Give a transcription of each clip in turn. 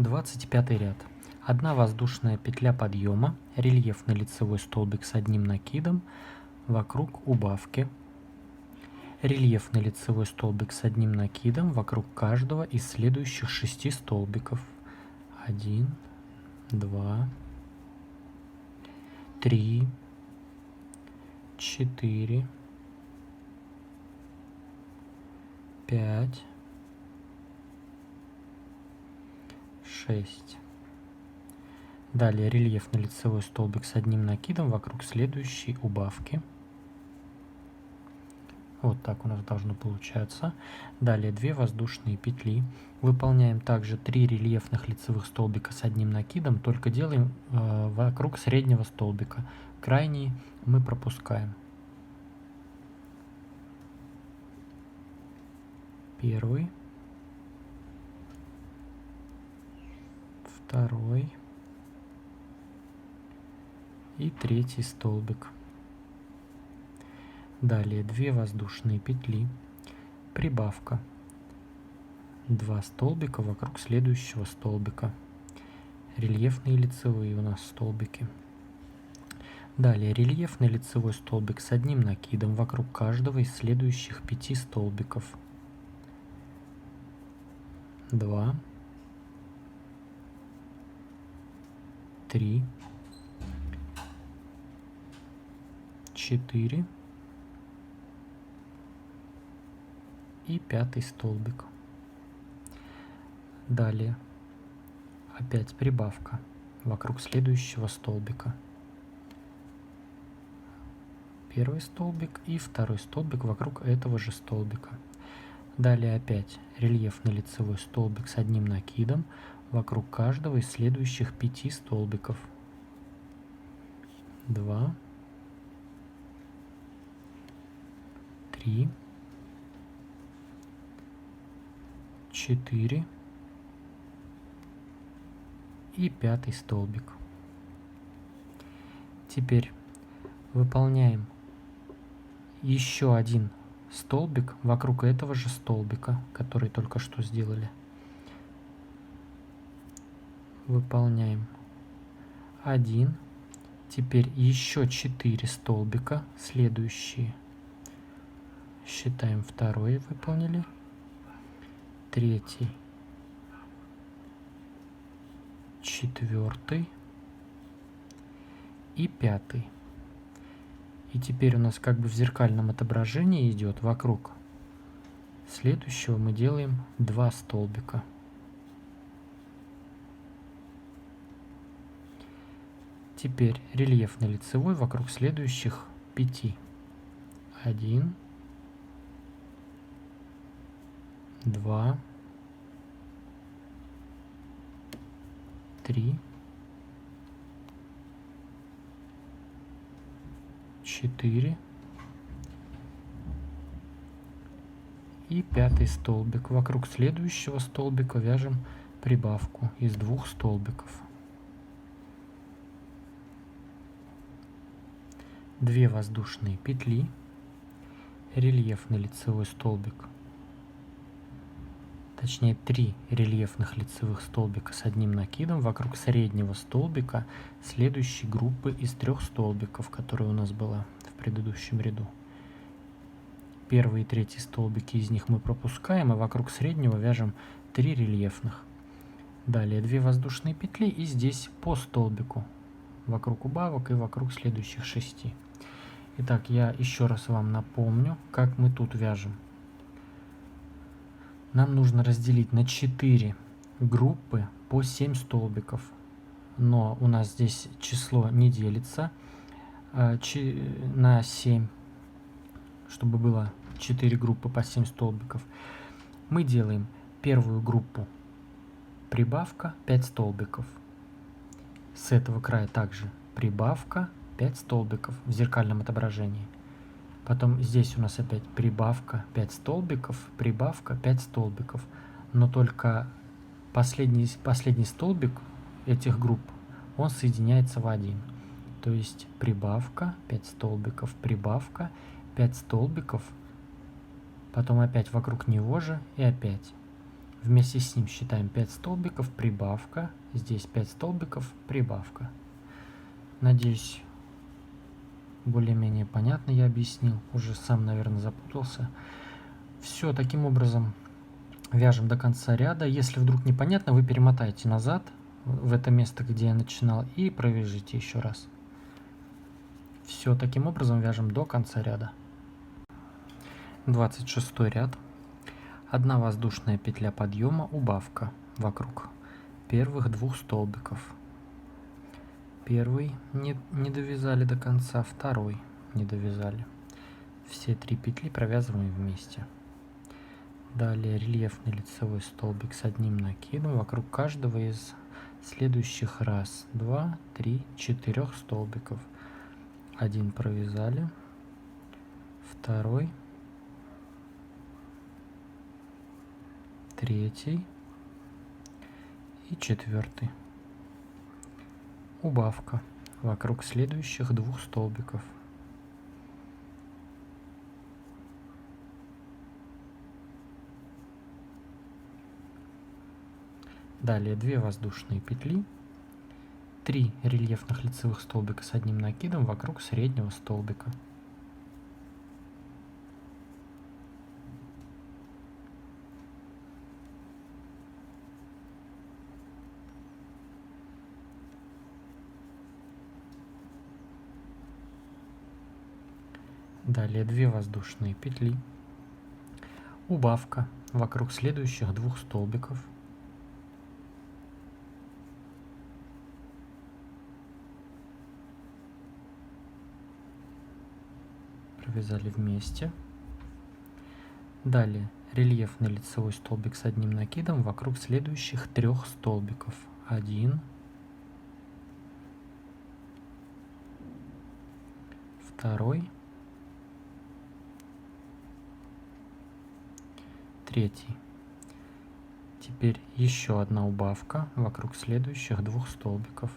25 ряд. Одна воздушная петля подъема, рельефный лицевой столбик с одним накидом, вокруг убавки. Рельефный лицевой столбик с одним накидом вокруг каждого из следующих 6 столбиков. 1, 2, 3, 4, 5, 6. Далее рельефный лицевой столбик с одним накидом вокруг следующей убавки. Вот так у нас должно получаться. Далее 2 воздушные петли. Выполняем также 3 рельефных лицевых столбика с одним накидом, только делаем вокруг среднего столбика. Крайний мы пропускаем. Первый, второй и третий столбик. Далее 2 воздушные петли, прибавка, 2 столбика вокруг следующего столбика. Рельефные лицевые у нас столбики. Далее рельефный лицевой столбик с одним накидом вокруг каждого из следующих 5 столбиков. 2, 3, 4 и 5 столбик. Далее опять прибавка вокруг следующего столбика. Первый столбик и второй столбик вокруг этого же столбика. Далее опять рельефный лицевой столбик с одним накидом вокруг каждого из следующих 5 столбиков. 2, 3, 4 и 5 столбик. Теперь выполняем еще один столбик вокруг этого же столбика, который только что сделали. Выполняем 1. Теперь еще 4 столбика следующие. Считаем, второй выполнили, третий, четвертый и 5. И теперь у нас как бы в зеркальном отображении идет вокруг следующего мы делаем 2 столбика. Теперь рельефный лицевой вокруг следующих 5. 1, 2, 3, 4 и 5 столбик. Вокруг следующего столбика вяжем прибавку из 2 столбиков. 2 воздушные петли, рельефный лицевой столбик, точнее 3 рельефных лицевых столбика с одним накидом вокруг среднего столбика следующей группы из 3 столбиков, которая у нас была в предыдущем ряду. Первый и третий столбики из них мы пропускаем, и вокруг среднего вяжем 3 рельефных. Далее 2 воздушные петли и здесь по столбику вокруг убавок и вокруг следующих 6. Итак, я еще раз вам напомню, как мы тут вяжем. Нам нужно разделить на 4 группы по 7 столбиков. Но у нас здесь число не делится на 7, чтобы было 4 группы по 7 столбиков. Мы делаем первую группу прибавка 5 столбиков. С этого края также прибавка 5 столбиков в зеркальном отображении. Потом здесь у нас опять прибавка 5 столбиков, прибавка 5 столбиков. Но только последний столбик этих групп, он соединяется в один. То есть прибавка 5 столбиков, прибавка 5 столбиков, потом опять вокруг него же и опять. Вместе с ним считаем 5 столбиков, прибавка. Здесь 5 столбиков, прибавка. Надеюсь, более-менее понятно я объяснил. Уже сам, наверное, запутался. Все, таким образом вяжем до конца ряда. Если вдруг непонятно, вы перемотаете назад в это место, где я начинал, и провяжите еще раз. Все, таким образом вяжем до конца ряда. 26 ряд. 1 воздушная петля подъема, убавка вокруг первых 2 столбиков. Первый не довязали до конца, второй не довязали. Все 3 петли провязываем вместе. Далее рельефный лицевой столбик с одним накидом вокруг каждого из следующих 1, 2, 3, 4 столбиков. Один провязали, второй, третий и 4. Убавка вокруг следующих 2 столбиков. Далее 2 воздушные петли, 3 рельефных лицевых столбика с одним накидом вокруг среднего столбика. Далее 2 воздушные петли, убавка вокруг следующих 2 столбиков. Провязали вместе. Далее рельефный лицевой столбик с одним накидом вокруг следующих 3 столбиков. 1, 2, 3. Теперь еще одна убавка вокруг следующих 2 столбиков.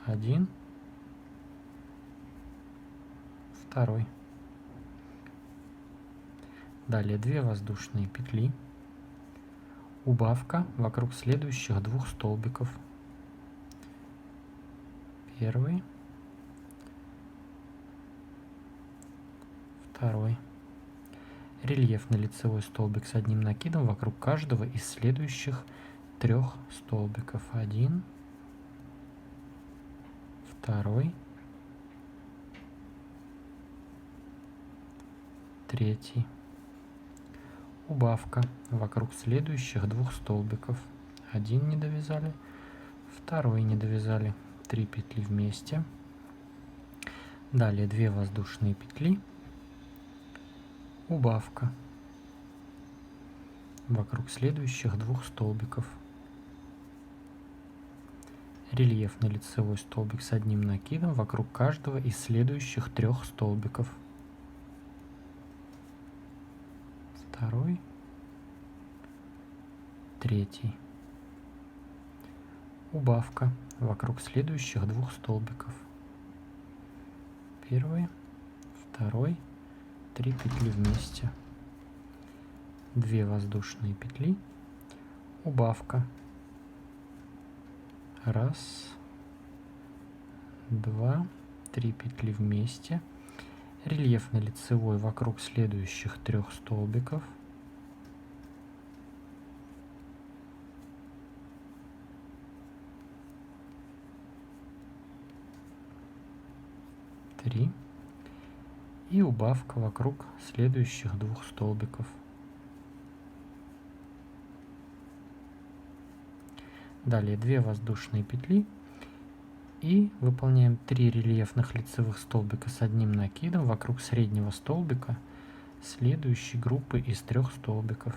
1, 2. Далее 2 воздушные петли, убавка вокруг следующих 2 столбиков. 1, 2. Рельефный лицевой столбик с одним накидом вокруг каждого из следующих 3 столбиков. 1, 2, 3. Убавка вокруг следующих 2 столбиков. 1 не довязали, 2 не довязали. 3 петли вместе. Далее 2 воздушные петли, убавка вокруг следующих 2 столбиков. Рельефный лицевой столбик с одним накидом вокруг каждого из следующих 3 столбиков. 2, 3. Убавка вокруг следующих 2 столбиков. 1, 2, 3 петли вместе. 2 воздушные петли, убавка. 1, 2, 3 петли вместе. Рельефный лицевой вокруг следующих 3 столбиков. 3 и убавка вокруг следующих 2 столбиков. Далее 2 воздушные петли и выполняем 3 рельефных лицевых столбика с одним накидом вокруг среднего столбика следующей группы из 3 столбиков.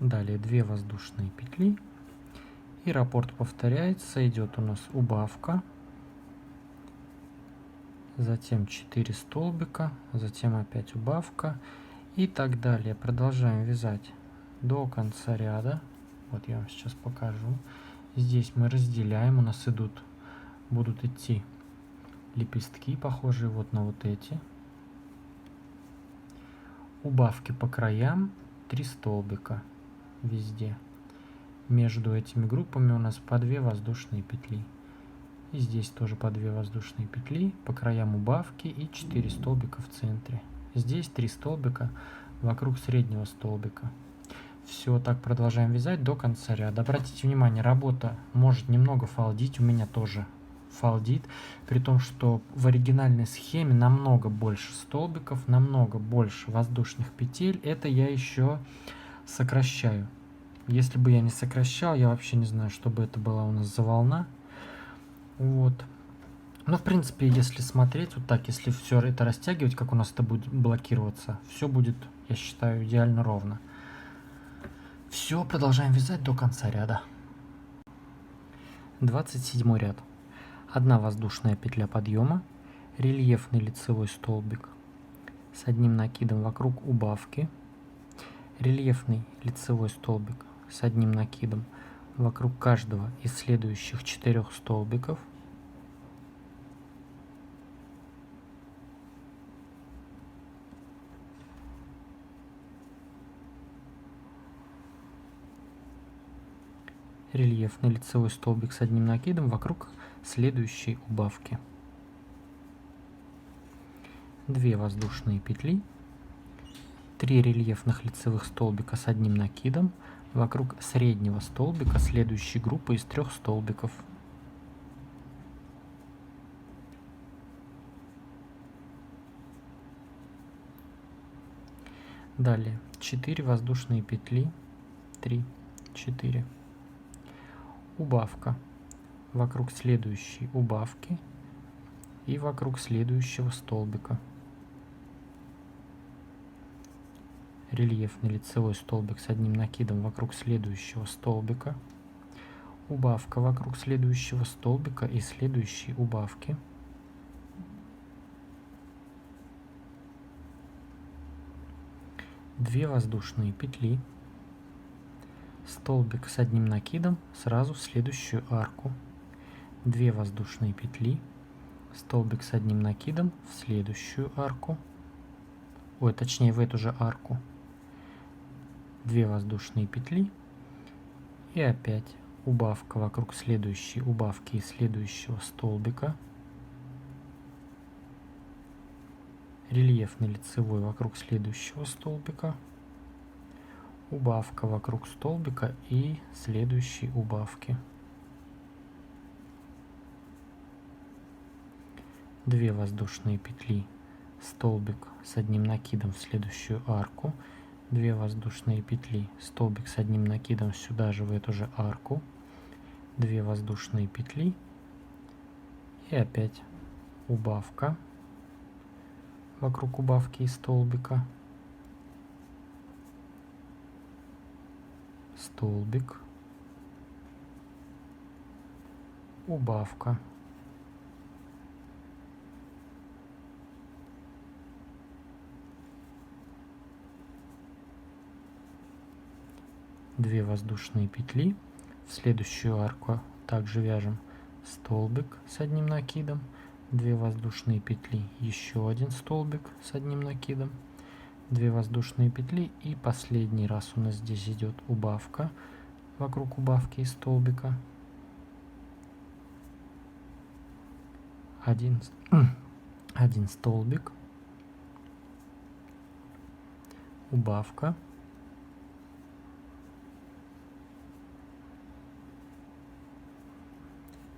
Далее 2 воздушные петли и раппорт повторяется, идет у нас убавка, затем 4 столбика, затем опять убавка и так далее. Продолжаем вязать до конца ряда. Вот я вам сейчас покажу. Здесь мы разделяем, у нас будут идти лепестки, похожие вот на вот эти. Убавки по краям 3 столбика везде. Между этими группами у нас по 2 воздушные петли. И здесь тоже по 2 воздушные петли, по краям убавки и 4 столбика в центре. Здесь 3 столбика вокруг среднего столбика. Все, так продолжаем вязать до конца ряда. Обратите внимание, работа может немного фалдить, у меня тоже фалдит, при том, что в оригинальной схеме намного больше столбиков, намного больше воздушных петель. Это я еще сокращаю. Если бы я не сокращал, я вообще не знаю, что бы это была у нас за волна. Вот. Но в принципе, если смотреть вот так, если все это растягивать, как у нас это будет блокироваться, все будет, я считаю, идеально ровно. Все, продолжаем вязать до конца ряда. 27 ряд. 1 воздушная петля подъема, рельефный лицевой столбик с одним накидом вокруг убавки, рельефный лицевой столбик с одним накидом вокруг каждого из следующих 4 столбиков, рельефный лицевой столбик с одним накидом вокруг следующей убавки, 2 воздушные петли, 3 рельефных лицевых столбика с одним накидом вокруг среднего столбика следующей группы из 3 столбиков, далее 4 воздушные петли, 3, 4, убавка вокруг следующей убавки и вокруг следующего столбика, рельефный лицевой столбик с одним накидом вокруг следующего столбика, убавка вокруг следующего столбика и следующей убавки, две воздушные петли, столбик с одним накидом сразу в следующую арку, 2 воздушные петли, столбик с одним накидом в следующую арку, ой, точнее в эту же арку, 2 воздушные петли и опять убавка вокруг следующей убавки и следующего столбика, рельефный лицевой вокруг следующего столбика, убавка вокруг столбика и следующей убавки, 2 воздушные петли, столбик с одним накидом в следующую арку, 2 воздушные петли, столбик с одним накидом сюда же в эту же арку, 2 воздушные петли и опять убавка вокруг убавки и столбика, столбик, убавка, две воздушные петли, в следующую арку также вяжем столбик с одним накидом, 2 воздушные петли, еще один столбик с одним накидом, 2 воздушные петли и последний раз у нас здесь идет убавка вокруг убавки и столбика, один столбик, убавка,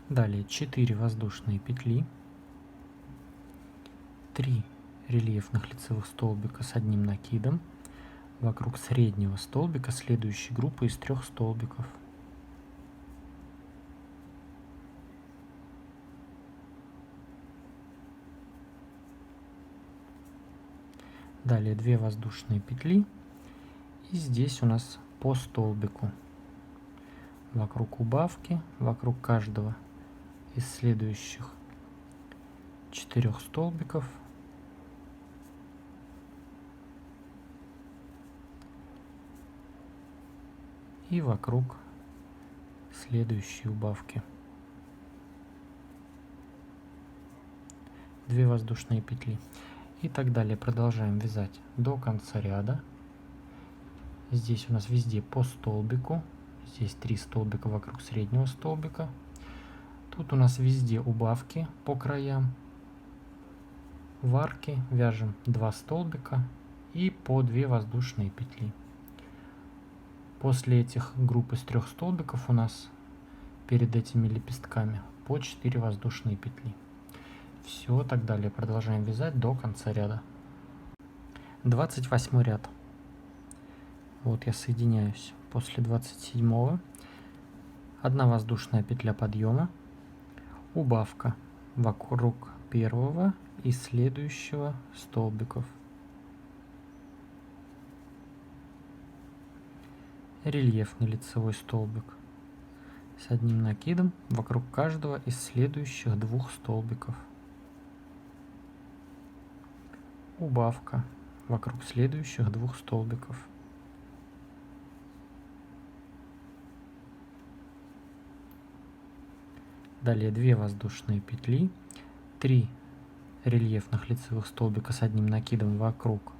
далее 4 воздушные петли, 3 рельефных лицевых столбика с одним накидом вокруг среднего столбика следующей группы из 3 столбиков, далее 2 воздушные петли и здесь у нас по столбику вокруг убавки, вокруг каждого из следующих 4 столбиков и вокруг следующей убавки. 2 воздушные петли. И так далее. Продолжаем вязать до конца ряда. Здесь у нас везде по столбику. Здесь 3 столбика вокруг среднего столбика. Тут у нас везде убавки по краям. В арке вяжем 2 столбика и по 2 воздушные петли. После этих групп из 3 столбиков у нас перед этими лепестками по 4 воздушные петли. Все, так далее. Продолжаем вязать до конца ряда. 28 ряд. Вот я соединяюсь после 27-го. 1 воздушная петля подъема, убавка вокруг первого и следующего столбиков. Рельефный лицевой столбик с одним накидом вокруг каждого из следующих 2 столбиков. Убавка вокруг следующих 2 столбиков. Далее 2 воздушные петли, 3 рельефных лицевых столбика с одним накидом вокруг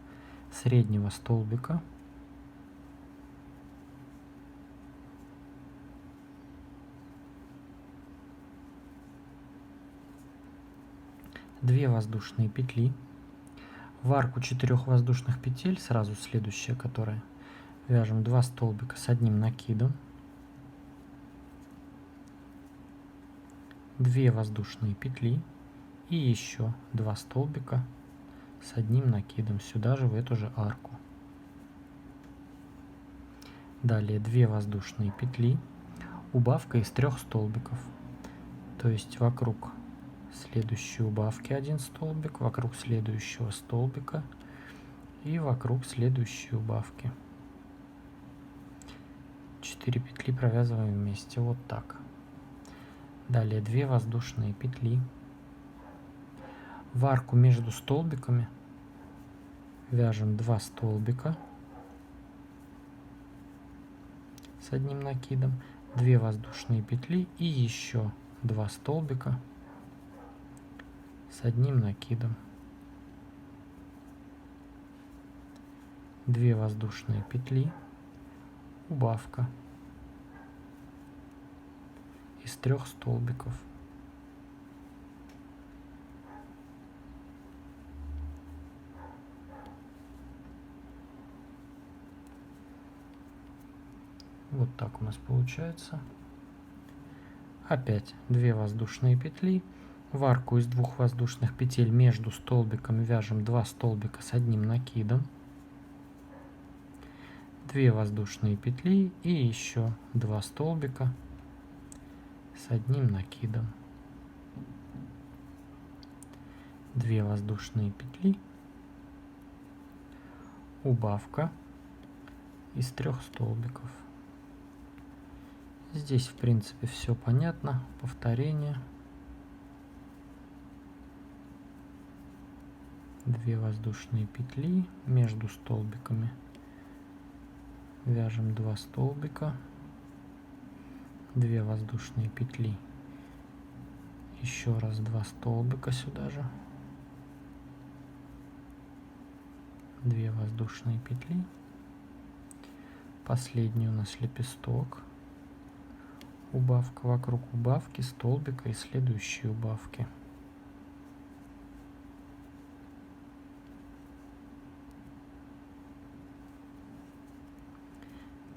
среднего столбика. Две воздушные петли. В арку 4 воздушных петель, сразу следующая, которая, вяжем 2 столбика с одним накидом. 2 воздушные петли и еще 2 столбика с одним накидом сюда же, в эту же арку. Далее 2 воздушные петли, убавка из 3 столбиков, то есть вокруг следующей убавки 1 столбик, вокруг следующего столбика и вокруг следующей убавки. 4 петли провязываем вместе, вот так. Далее 2 воздушные петли. В арку между столбиками вяжем 2 столбика с одним накидом, 2 воздушные петли и еще 2 столбика с одним накидом. 2 воздушные петли, убавка из 3 столбиков. Вот так у нас получается. Опять 2 воздушные петли. В арку из 2 воздушных петель между столбиками вяжем 2 столбика с одним накидом. 2 воздушные петли и еще 2 столбика с одним накидом. 2 воздушные петли, убавка из 3 столбиков. Здесь в принципе все понятно, повторение. 2 воздушные петли между столбиками вяжем 2 столбика, 2 воздушные петли, еще раз 2 столбика сюда же, 2 воздушные петли, последний у нас лепесток, убавка вокруг убавки, столбика и следующей убавки.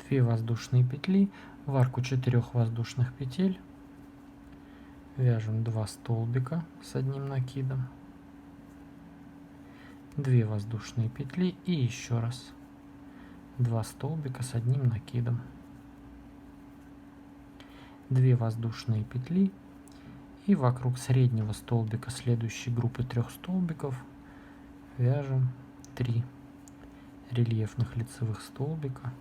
2 воздушные петли, в арку 4 воздушных петель вяжем 2 столбика с одним накидом, 2 воздушные петли и еще раз 2 столбика с одним накидом, 2 воздушные петли и вокруг среднего столбика следующей группы 3 столбиков вяжем 3 рельефных лицевых столбика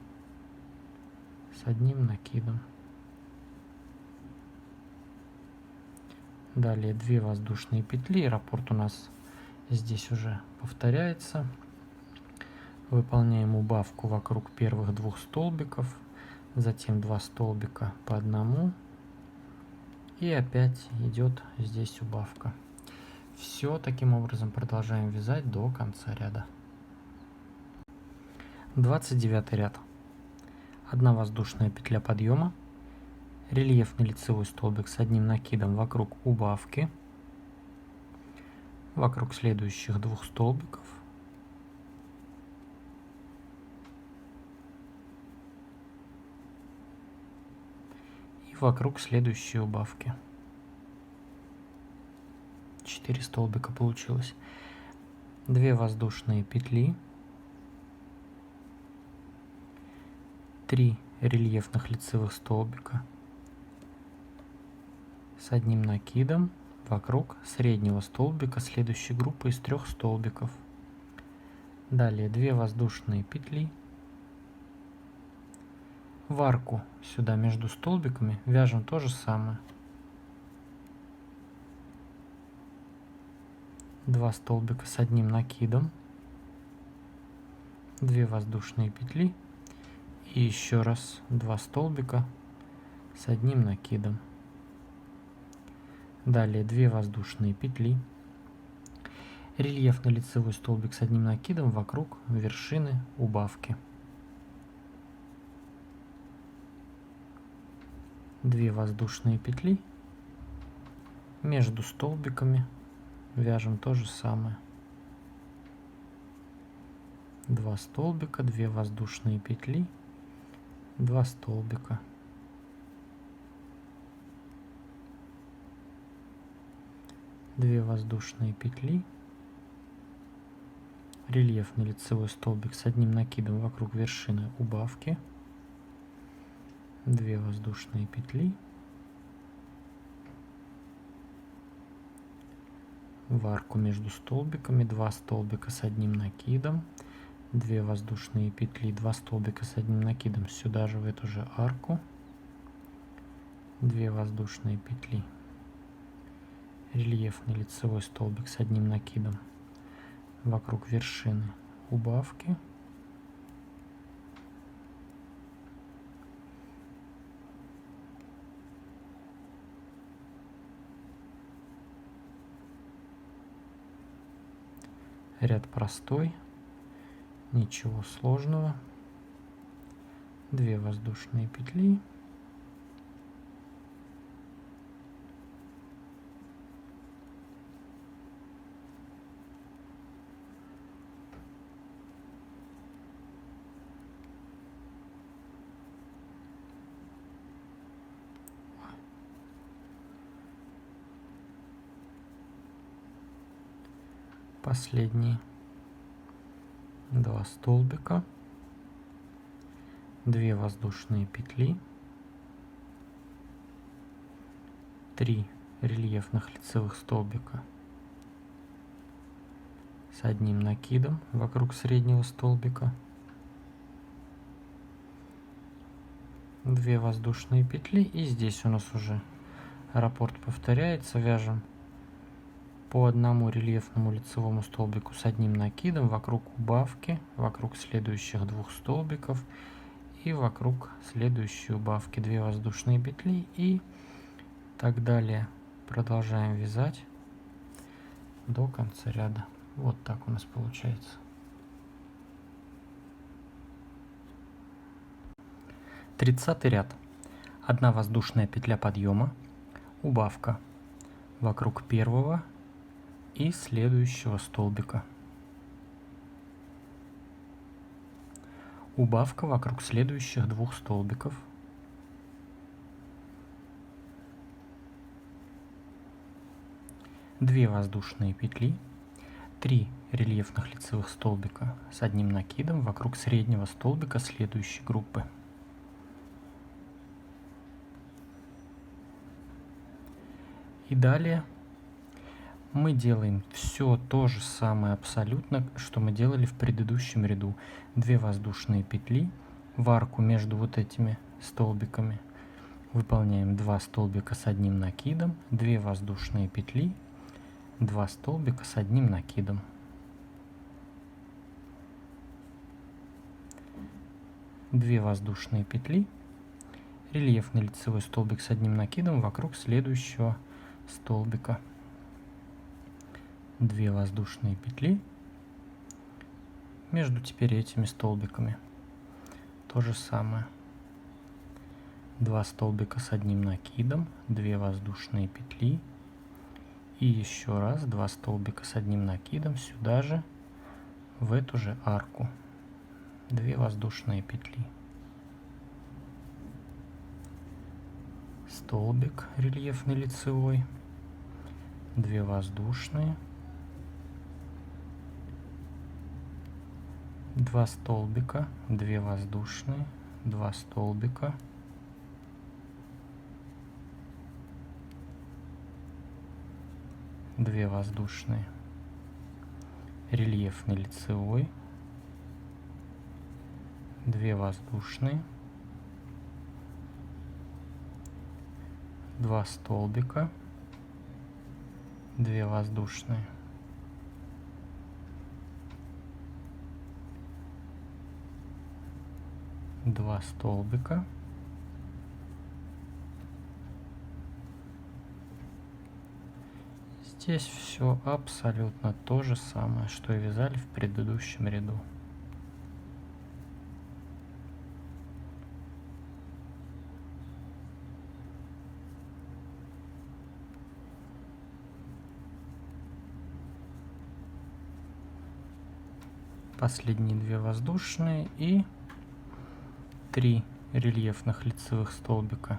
с одним накидом. Далее 2 воздушные петли, раппорт у нас здесь уже повторяется. Выполняем убавку вокруг первых 2 столбиков, затем 2 столбика по одному и опять идет здесь убавка. Все таким образом продолжаем вязать до конца ряда. 29 ряд. 1 воздушная петля подъема, рельефный лицевой столбик с одним накидом вокруг убавки, вокруг следующих 2 столбиков, и вокруг следующей убавки. 4 столбика получилось. 2 воздушные петли, 3 рельефных лицевых столбика с одним накидом вокруг среднего столбика следующей группы из 3 столбиков. Далее 2 воздушные петли. В арку сюда между столбиками вяжем то же самое. 2 столбика с одним накидом, 2 воздушные петли и еще раз 2 столбика с одним накидом. Далее 2 воздушные петли, рельефный лицевой столбик с одним накидом вокруг вершины убавки. 2 воздушные петли, между столбиками вяжем то же самое. 2 столбика, 2 воздушные петли, 2 столбика. 2 воздушные петли, рельефный лицевой столбик с одним накидом вокруг вершины убавки, 2 воздушные петли, в арку между столбиками 2 столбика с одним накидом, 2 воздушные петли, 2 столбика с одним накидом сюда же в эту же арку, 2 воздушные петли, рельефный лицевой столбик с одним накидом вокруг вершины убавки, ряд простой, ничего сложного, 2 воздушные петли, последние 2 столбика, 2 воздушные петли, 3 рельефных лицевых столбика с одним накидом вокруг среднего столбика, 2 воздушные петли, и здесь у нас уже раппорт повторяется, вяжем по одному рельефному лицевому столбику с одним накидом вокруг убавки, вокруг следующих 2 столбиков и вокруг следующей убавки 2 воздушные петли и так далее. Продолжаем вязать до конца ряда. Вот так у нас получается. 30 ряд. 1 воздушная петля подъема, убавка вокруг первого и следующего столбика, убавка вокруг следующих 2 столбиков, две воздушные петли, 3 рельефных лицевых столбика с одним накидом вокруг среднего столбика следующей группы. И далее мы делаем все то же самое абсолютно, что мы делали в предыдущем ряду. 2 воздушные петли в арку между вот этими столбиками. Выполняем 2 столбика с одним накидом, 2 воздушные петли, 2 столбика с одним накидом. Две воздушные петли, рельефный лицевой столбик с одним накидом вокруг следующего столбика. 2 воздушные петли между теперь этими столбиками. То же самое. 2 столбика с одним накидом, 2 воздушные петли и еще раз 2 столбика с одним накидом сюда же, в эту же арку. 2 воздушные петли. Столбик рельефный лицевой, 2 воздушные, 2 столбика, 2 воздушные, 2 столбика, 2 воздушные, рельефный лицевой, 2 воздушные, 2 столбика, 2 воздушные, 2 столбика, здесь все абсолютно то же самое, что и вязали в предыдущем ряду. Последние 2 воздушные и 3 рельефных лицевых столбика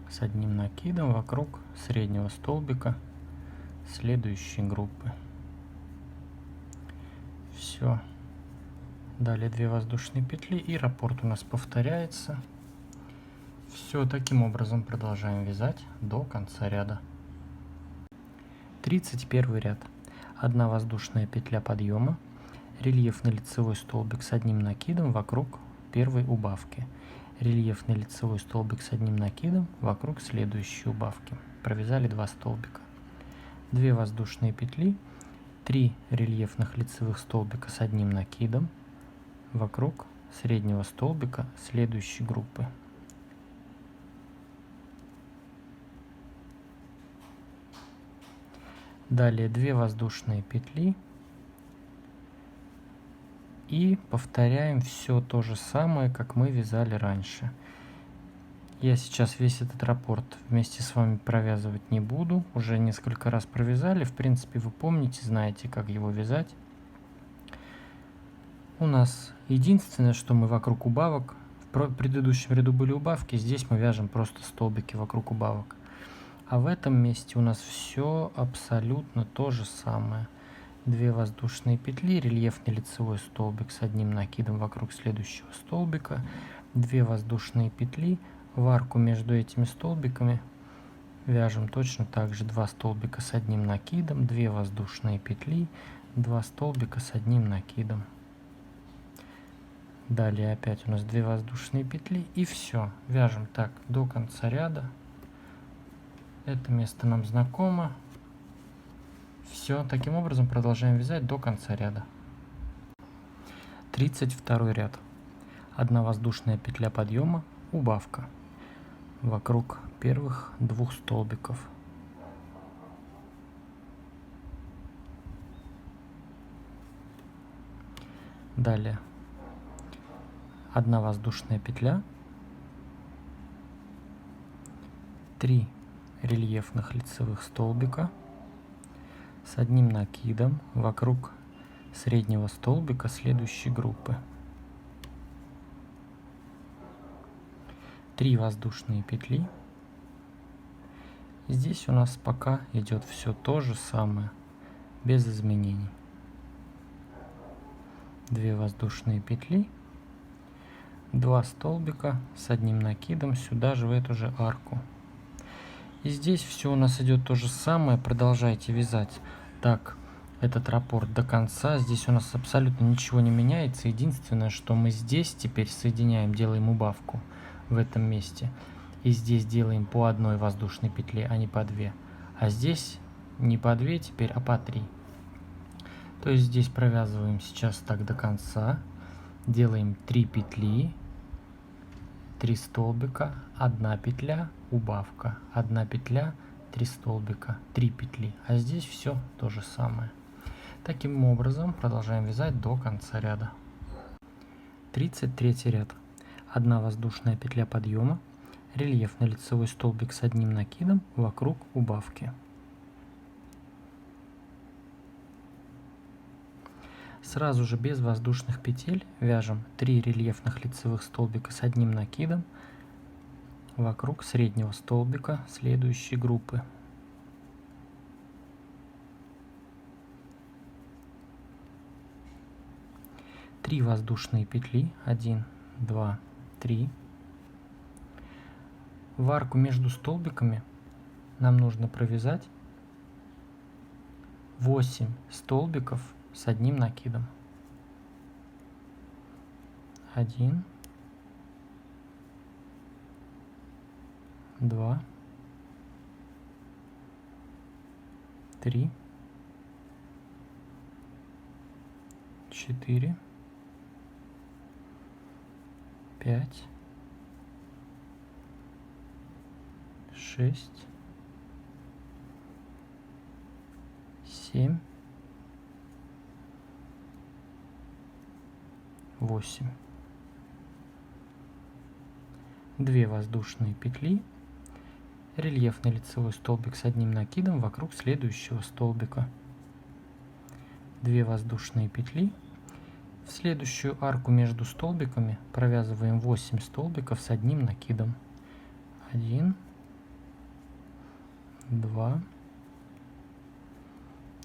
с одним накидом вокруг среднего столбика следующей группы. Все. Далее 2 воздушные петли и раппорт у нас повторяется. Все, таким образом продолжаем вязать до конца ряда. 31 ряд. 1 воздушная петля подъема, рельефный лицевой столбик с одним накидом вокруг первой убавки, рельефный лицевой столбик с одним накидом вокруг следующей убавки. Провязали 2 столбика. 2 воздушные петли, 3 рельефных лицевых столбика с одним накидом вокруг среднего столбика следующей группы. Далее 2 воздушные петли и повторяем все то же самое, как мы вязали раньше. Я сейчас весь этот раппорт вместе с вами провязывать не буду, уже несколько раз провязали, в принципе вы помните, знаете, как его вязать. У нас единственное, что мы вокруг убавок, в предыдущем ряду были убавки, здесь мы вяжем просто столбики вокруг убавок. А в этом месте у нас все абсолютно то же самое. 2 воздушные петли, рельефный лицевой столбик с одним накидом вокруг следующего столбика, 2 воздушные петли, в арку между этими столбиками вяжем точно так же 2 столбика с одним накидом, 2 воздушные петли, 2 столбика с одним накидом. Далее опять у нас 2 воздушные петли и все. Вяжем так до конца ряда. Это место нам знакомо. Все, таким образом продолжаем вязать до конца ряда. 32 ряд. 1 воздушная петля подъема, убавка вокруг первых 2 столбиков. Далее 1 воздушная петля, 3 рельефных лицевых столбика с одним накидом вокруг среднего столбика следующей группы. 3 воздушные петли. Здесь у нас пока идет все то же самое, без изменений. 2 воздушные петли, 2 столбика с одним накидом сюда же в эту же арку. И здесь все у нас идет то же самое, продолжайте вязать так этот раппорт до конца. Здесь у нас абсолютно ничего не меняется. Единственное, что мы здесь теперь соединяем, делаем убавку в этом месте. И здесь делаем по 1 воздушной петле, а не по 2. А здесь не по 2 теперь, а по 3. То есть здесь провязываем сейчас так до конца. Делаем 3 петли, 3 столбика, 1 петля, убавка, 1 петля, 3 столбика, 3 петли, а здесь все то же самое. Таким образом продолжаем вязать до конца ряда. 33 ряд. 1 воздушная петля подъема, рельефный лицевой столбик с одним накидом вокруг убавки. Сразу же без воздушных петель вяжем 3 рельефных лицевых столбика с одним накидом вокруг среднего столбика следующей группы. Три воздушные петли, 1, 2, 3. В арку между столбиками нам нужно провязать 8 столбиков с одним накидом. 1, 2, 3, 4, 5, 6, 7, 8. 2 воздушные петли, рельефный лицевой столбик с одним накидом вокруг следующего столбика. 2 воздушные петли. В следующую арку между столбиками провязываем 8 столбиков с одним накидом. 1, 2,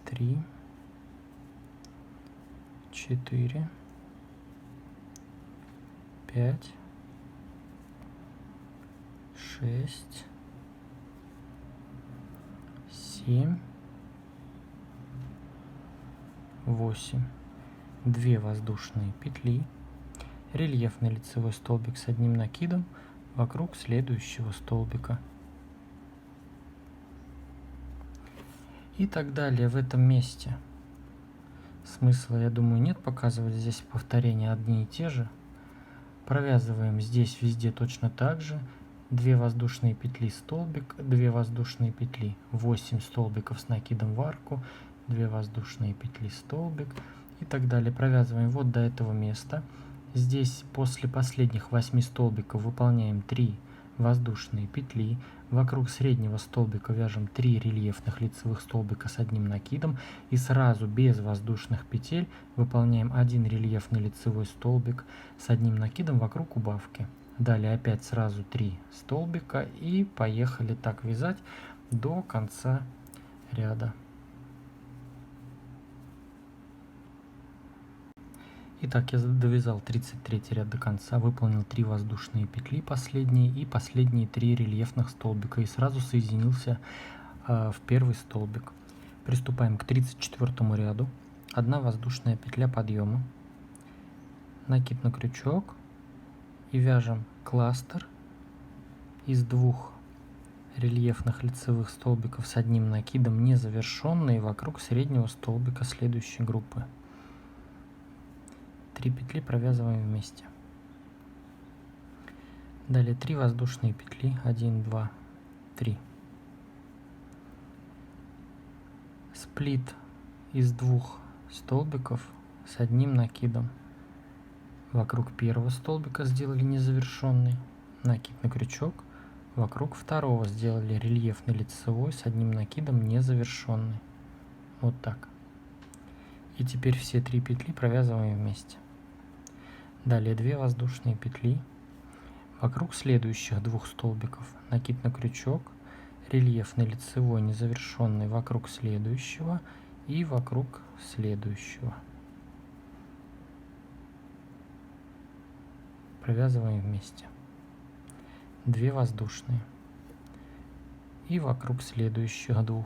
3, 4, 5, 6, 7, 8. 2 воздушные петли, рельефный лицевой столбик с одним накидом вокруг следующего столбика. И так далее в этом месте. Смысла, я думаю, нет показывать здесь повторения одни и те же. Провязываем здесь везде точно так же. 2 воздушные петли столбик, 2 воздушные петли, 8 столбиков с накидом в арку, 2 воздушные петли столбик и так далее. Провязываем вот до этого места. Здесь после последних 8 столбиков выполняем 3 воздушные петли. Вокруг среднего столбика вяжем 3 рельефных лицевых столбика с одним накидом и сразу без воздушных петель выполняем 1 рельефный лицевой столбик с одним накидом вокруг убавки. Далее опять сразу 3 столбика и поехали так вязать до конца ряда. Итак, я довязал 33 ряд до конца, выполнил 3 воздушные петли последние и последние 3 рельефных столбика и сразу соединился в первый столбик. Приступаем к 34 ряду. 1 воздушная петля подъема, накид на крючок и вяжем кластер из 2 рельефных лицевых столбиков с одним накидом, не завершенные, вокруг среднего столбика следующей группы. 3 петли провязываем вместе. Далее 3 воздушные петли, 1, 2, 3. Сплит из 2 столбиков с одним накидом. Вокруг первого столбика сделали незавершенный, накид на крючок. Вокруг второго сделали рельефный лицевой с одним накидом незавершенный. Вот так. И теперь все 3 петли провязываем вместе. Далее 2 воздушные петли. Вокруг следующих 2 столбиков накид на крючок, рельефный лицевой незавершенный вокруг следующего и вокруг следующего. Провязываем вместе. 2 воздушные. И вокруг следующих 2.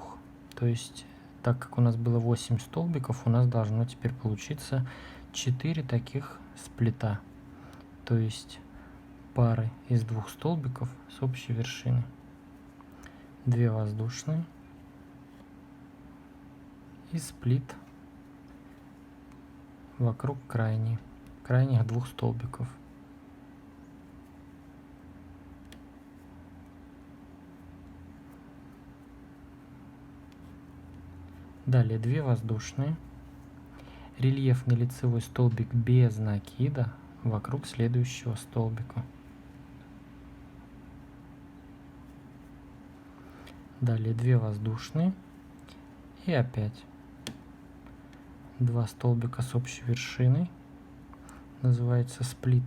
То есть, так как у нас было 8 столбиков, у нас должно теперь получиться 4 таких сплита. То есть пары из 2 столбиков с общей вершины. 2 воздушные и сплит вокруг крайних 2 столбиков. Далее 2 воздушные. Рельефный лицевой столбик без накида вокруг следующего столбика. Далее 2 воздушные. И опять 2 столбика с общей вершиной. Называется сплит.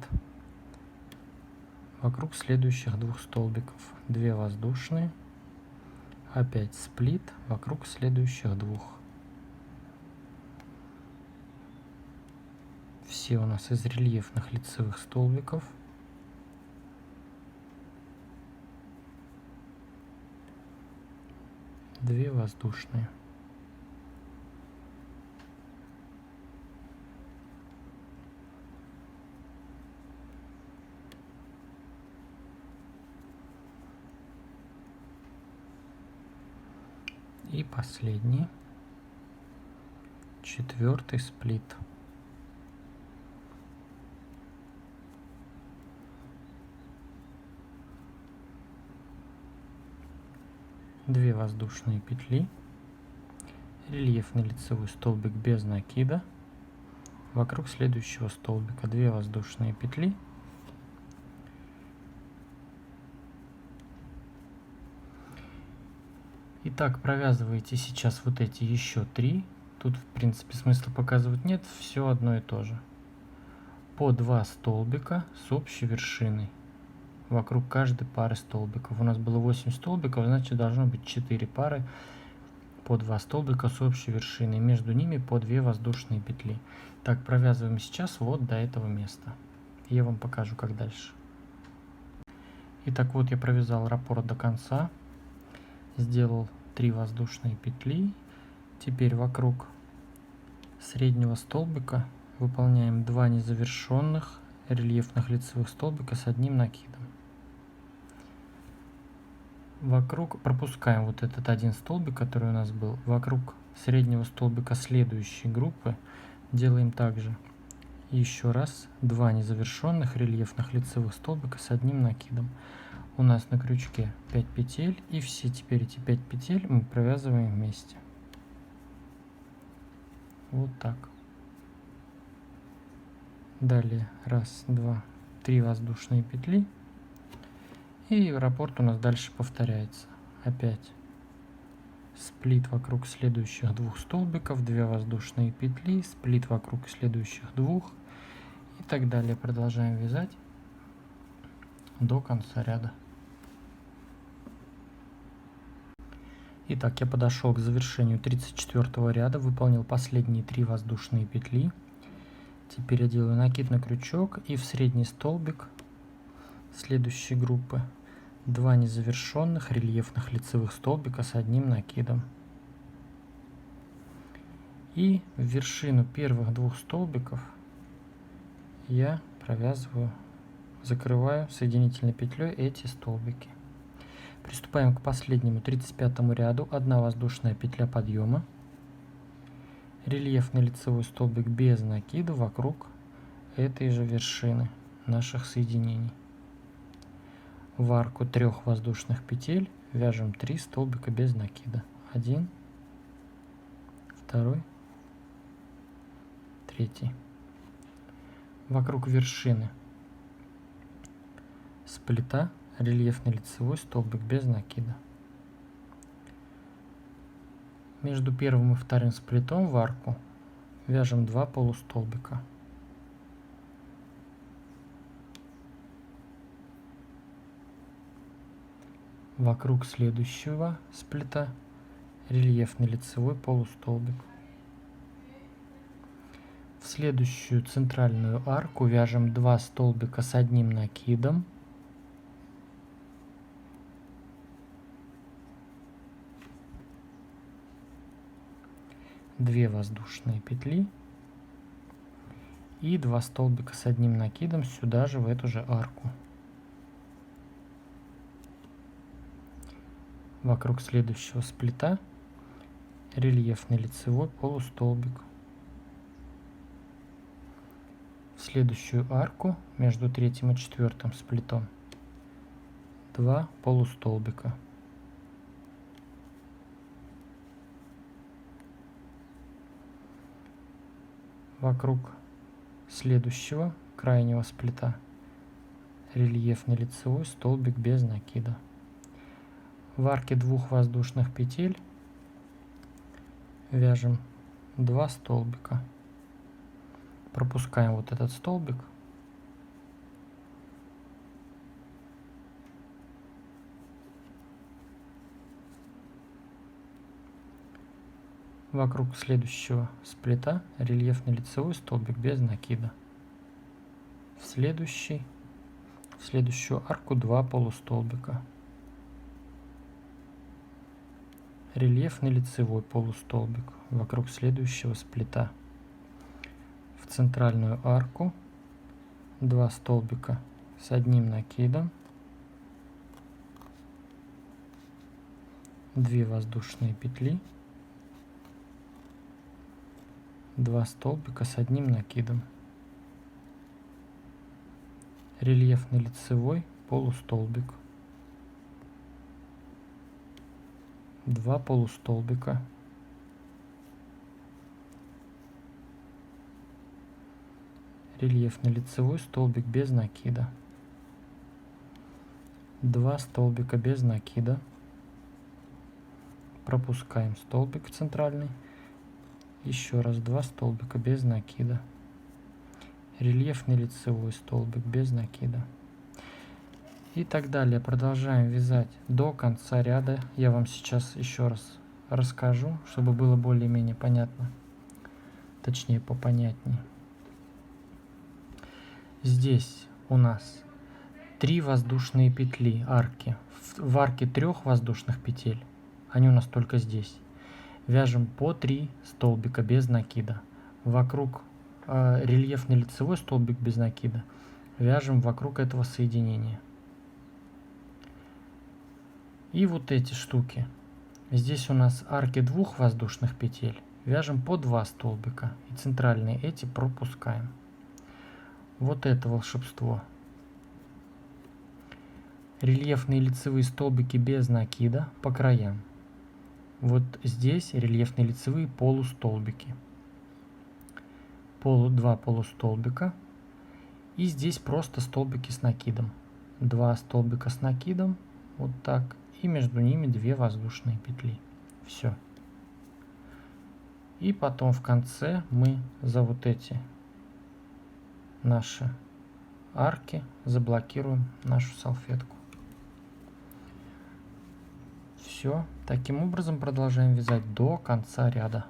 Вокруг следующих 2 столбиков. 2 воздушные. Опять сплит вокруг следующих 2. Все у нас из рельефных лицевых столбиков. Две воздушные. И последний, 4-й сплит. Две воздушные петли, рельефный лицевой столбик без накида, вокруг следующего столбика 2 воздушные петли, Итак, провязываете сейчас вот эти еще 3. Тут, в принципе, смысла показывать нет, все одно и то же. По 2 столбика с общей вершиной. Вокруг каждой пары столбиков. У нас было 8 столбиков, значит должно быть 4 пары по 2 столбика с общей вершиной. Между ними по 2 воздушные петли. Так, провязываем сейчас вот до этого места. Я вам покажу, как дальше. Итак, вот я провязал раппорт до конца. Сделал 3 воздушные петли. Теперь вокруг среднего столбика выполняем 2 незавершенных рельефных лицевых столбика с одним накидом. Вокруг пропускаем вот этот один столбик, который у нас был. Вокруг среднего столбика следующей группы делаем также еще раз 2 незавершенных рельефных лицевых столбика с одним накидом. У нас на крючке 5 петель, и все теперь эти 5 петель мы провязываем вместе. Вот так. Далее 1, 2, 3 воздушные петли. И раппорт у нас дальше повторяется. Опять сплит вокруг следующих 2 столбиков, 2 воздушные петли, сплит вокруг следующих 2 и так далее. Продолжаем вязать до конца ряда. Итак, я подошел к завершению 34 ряда, выполнил последние 3 воздушные петли. Теперь я делаю накид на крючок и в средний столбик следующей группы 2 незавершенных рельефных лицевых столбика с одним накидом. И в вершину первых 2 столбиков я провязываю, закрываю соединительной петлей эти столбики. Приступаем к последнему 35 ряду. 1 воздушная петля подъема, рельефный лицевой столбик без накида вокруг этой же вершины наших соединений. В арку 3 воздушных петель вяжем 3 столбика без накида. 1, 2, 3. Вокруг вершины сплита рельефный лицевой столбик без накида. Между первым и вторым сплитом в арку вяжем 2 полустолбика. Вокруг следующего сплита рельефный лицевой полустолбик. В следующую центральную арку вяжем 2 столбика с одним накидом. Две воздушные петли и 2 столбика с одним накидом сюда же, в эту же арку. Вокруг следующего сплита рельефный лицевой полустолбик. В следующую арку между 3-м и 4-м сплитом 2 полустолбика. вокруг следующего крайнего сплита рельефный лицевой столбик без накида. В арке 2 воздушных петель вяжем 2 столбика. Пропускаем вот этот столбик. Вокруг следующего сплита рельефный лицевой столбик без накида. В следующую арку 2 полустолбика. Рельефный лицевой полустолбик вокруг следующего сплита. В центральную арку 2 столбика с одним накидом, 2 воздушные петли, 2 столбика с одним накидом. Рельефный лицевой полустолбик, 2 полустолбика, рельефный лицевой столбик без накида, 2 столбика без накида, пропускаем столбик центральный, еще раз 2 столбика без накида, рельефный лицевой столбик без накида. И так далее. Продолжаем вязать до конца ряда. Я вам сейчас еще раз расскажу, чтобы было более-менее понятно, точнее попонятнее. Здесь у нас 3 воздушные петли арки. В арке 3 воздушных петель, они у нас только здесь, вяжем по 3 столбика без накида. Вокруг рельефный лицевой столбик без накида вяжем вокруг этого соединения. И вот эти штуки. Здесь у нас арки 2 воздушных петель. Вяжем по 2 столбика. И центральные эти пропускаем. Вот это волшебство. Рельефные лицевые столбики без накида по краям. Вот здесь рельефные лицевые полустолбики. 2 полустолбика. И здесь просто столбики с накидом. 2 столбика с накидом. Вот так. И между ними 2 воздушные петли. Все. И потом в конце мы за вот эти наши арки заблокируем нашу салфетку. Все. Таким образом продолжаем вязать до конца ряда.